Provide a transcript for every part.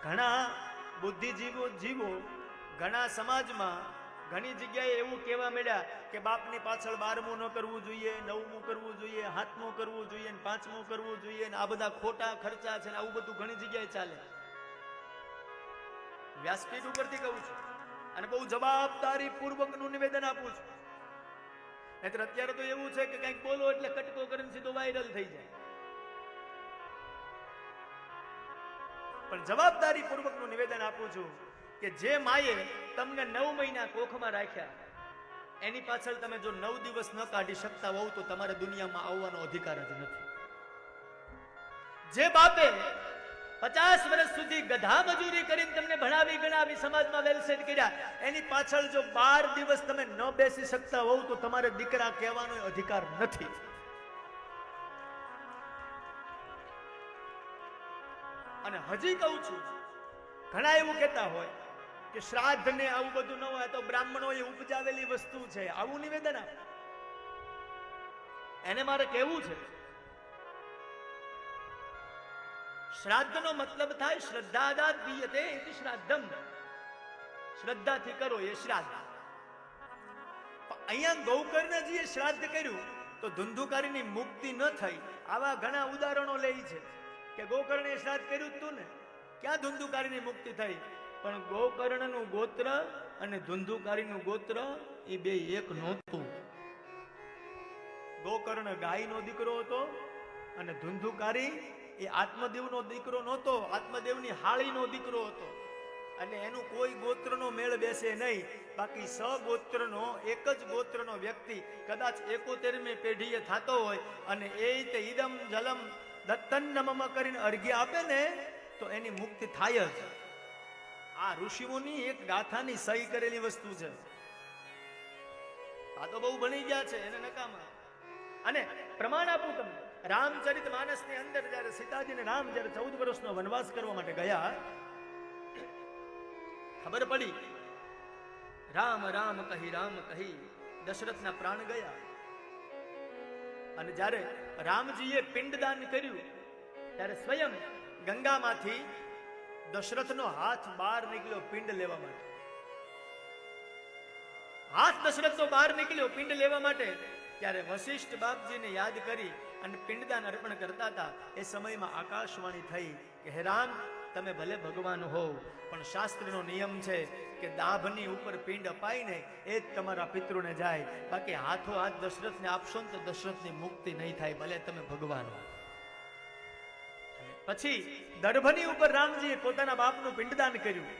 ઘણા બુદ્ધિજીવો ઘણા સમાજમાં ઘણી જગ્યાએ એવું કહેવા મળ્યા કે બાપની પાછળ 12મું ન કરવું જોઈએ, 9મું કરવું જોઈએ, 7મું કરવું જોઈએ, 5મું કરવું જોઈએ, આ બધા ખોટા ખર્ચા છે ને આવું બધું ઘણી જગ્યાએ ચાલે. વ્યાસપીઠ ઉપરથી કહું છું અને બહુ જવાબદારી પૂર્વકનું નિવેદન આપું છું. નહીતર અત્યારે તો એવું છે કે કંઈક બોલો એટલે કટકો કરીને સીધો વાયરલ થઈ જાય. પણ જવાબદારી પૂર્વકનું નિવેદન આપું છું કે જે માએ તમને 9 મહિના કોખમાં રાખ્યા એની પાછળ તમે જો 9 દિવસ ન કાઢી શકતા હોવ તો તમારે દુનિયામાં આવવાનો અધિકાર જ નથી. જે બાપે 50 વર્ષ સુધી ગધા મજૂરી કરીને તમને ભણાવી ગણાવી સમાજમાં વેલસેટ કર્યા એની પાછળ જો 12 દિવસ તમે ન બેસી શકતા હોવ તો તમારે દીકરા કહેવાનો અધિકાર નથી. અને હજી કહું છું, ઘણા એવું કહેતા હોય કે શ્રાદ્ધ ને આવું બધું ન હોય તો બ્રાહ્મણોએ ઉપજાવેલી વસ્તુ છે, આવું નિવેદન આપે. એને મારે કહેવું છે, શ્રાદ્ધનો મતલબ થાય શ્રદ્ધાદાત દીયતે ઇતિ શ્રાદ્ધમ, શ્રદ્ધાથી કરો એ શ્રાદ્ધ. અહીંયા ગૌકર્ણજીએ શ્રાદ્ધ કર્યું તો ધુંધુકારીની મુક્તિ ન થઈ. આવા ઘણા ઉદાહરણો લે છે કે ગોકર્ણે શ્રાદ્ધ કર્યું તું ને ક્યાં ધુંધુકારીની મુક્તિ થઈ. પણ ગોકર્ણનું ગોત્ર અને ધુંધુકારીનું ગોત્ર એ બે એક નહોતું. ગોકર્ણ ગાયનો દીકરો હતો અને ધુંધુકારી એ આત્મદેવનો દીકરો નહોતો, આત્મદેવની હાળીનો દીકરો હતો. અને એનું કોઈ ગોત્રનો મેળ બેસે નહીં. બાકી સગોત્રનો એક જ ગોત્રનો વ્યક્તિ કદાચ 71મી પેઢીએ થતો હોય અને એ તે ઈદમ જલમ દત્તન્નમમ કરીને અર્ઘ્ય આપે ને તો એની મુક્તિ થાય જ. આ ઋષિઓની એક ગાથાની સહી કરેલી વસ્તુ છે. આ તો બહુ ભણી ગયા છે એને નકામા. અને પ્રમાણ આપું તમને, રામચરિત માનસની અંદર જ્યારે સીતાજીને રામ જ્યારે 14 વર્ષનો વનવાસ કરવા માટે ગયા, ખબર પડી રામ રામ કહી દશરથના પ્રાણ ગયા. અને જ્યારે રામજીએ પિંડદાન કર્યું ત્યારે સ્વયં ગંગામાંથી દશરથનો હાથ બહાર નીકળ્યો પિંડ લેવા માટે. હાથ દશરથનો બહાર નીકળ્યો પિંડ લેવા માટે. ત્યારે વશિષ્ઠ બાપજીને યાદ કરી અને પિંડદાન અર્પણ કરતા હતા. એ સમયમાં આકાશવાણી થઈ કે હે રામ, તમે ભલે ભગવાન હોવ પણ શાસ્ત્રનો નિયમ છે કે દાભની ઉપર પિંડ અપાઈને એ જ તમારા પિતૃને જાય. બાકી હાથો હાથ દશરથને આપશો ને તો દશરથની મુક્તિ નહીં થાય, ભલે તમે ભગવાન હો. પછી દર્ભની ઉપર રામજીએ પોતાના બાપનું પિંડદાન કર્યું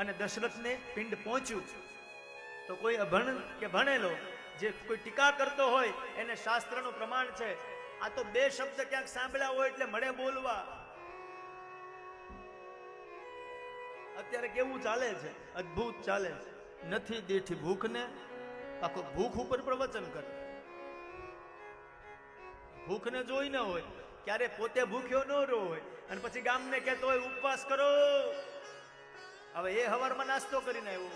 અને દશરથને પિંડ પહોંચ્યું. તો કોઈ અભણ કે ભણેલો જે કોઈ ટીકા કરતો હોય એને શાસ્ત્રનું પ્રમાણ છે. આ તો 2 શબ્દ ક્યાંક સાંભળ્યા હોય એટલે મળે બોલવા. અત્યારે કેવું ચાલે છે, અદ્ભુત ચાલે છે. નથી દેઠી ભૂખને આખો ભૂખ ઉપર પ્રવચન કરે. ભૂખને જોઈ ન હોય, ક્યારે પોતે ભૂખ્યો ન રહ્યો હોય અને પછી ગામને કહેતો હોય ઉપવાસ કરો. હવે એ હવારમાં નાસ્તો કરીને આવ્યો,